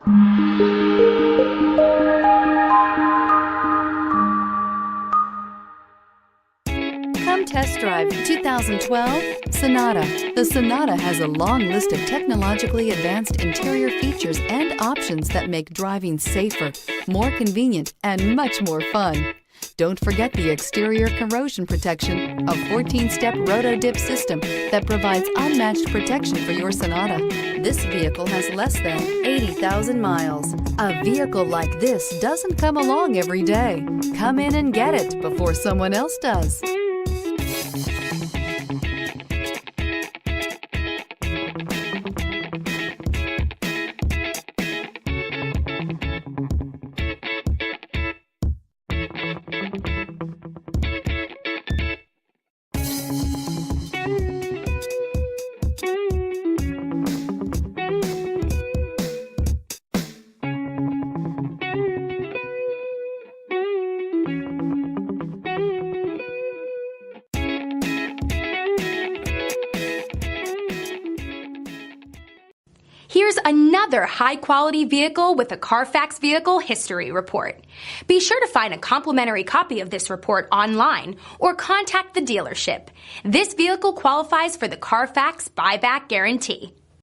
Come test drive 2012 Sonata. The Sonata has a long list of technologically advanced interior features and options that make driving safer, more convenient, and much more fun. Don't forget the exterior corrosion protection, a 14-step roto-dip system that provides unmatched protection for your Sonata. This vehicle has less than 80,000 miles. A vehicle like this doesn't come along every day. Come in and get it before someone else does. Here's another high-quality vehicle with a Carfax Vehicle History Report. Be sure to find a complimentary copy of this report online or contact the dealership. This vehicle qualifies for the Carfax Buyback Guarantee.